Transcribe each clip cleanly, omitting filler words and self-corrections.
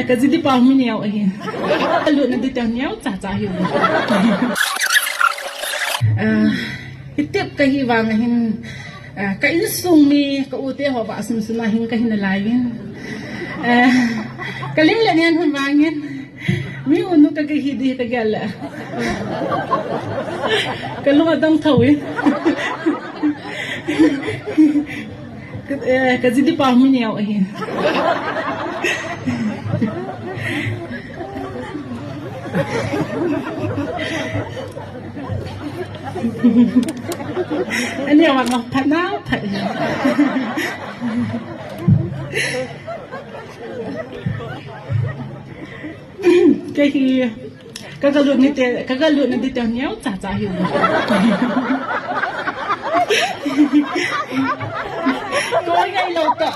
cái gì đi bao nhiêu nhiều ấy luôn là đi theo nhau chả hiểu cái tiếp cái hy vọng là hình cái sung mi cái ưu tiên họ bảo sung sung là hình cái hình là lại cái lim là nhân hơn vàng nhân mi unu cái hidi cái gal cái lúc mà đông thầu ấy cái gì đi bao nhiêu nhiều ấy anh nhiều mặt ngọc thật nào thật cái gì cái lượn này đi theo nhau chả hiểu có ngay lâu cả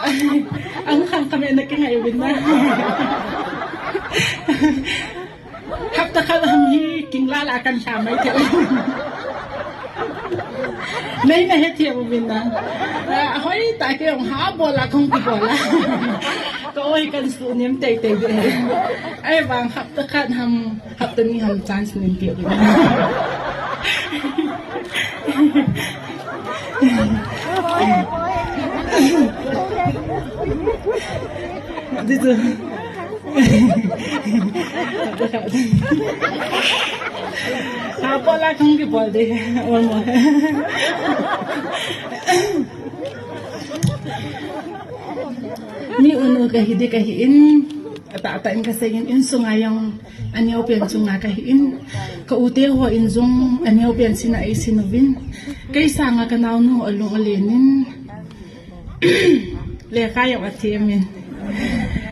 ang kami na kingayon na hapta kami kinglala kan siya may tiyo nay na hetiya mo bina hoy ta ke yung habola kung kibola ko oi kan sunim tay tay ay bang hapta kan hapta ni ham chance nim tiyo dito habola kung kibola de one more ni uno kahidi kahiin ata-atain kasi in sungayang anyaw pian sunga kahiin kauti ho inzong anyaw pian sinai sinubin kaysa nga kanaw no along alinin le kaya atiamin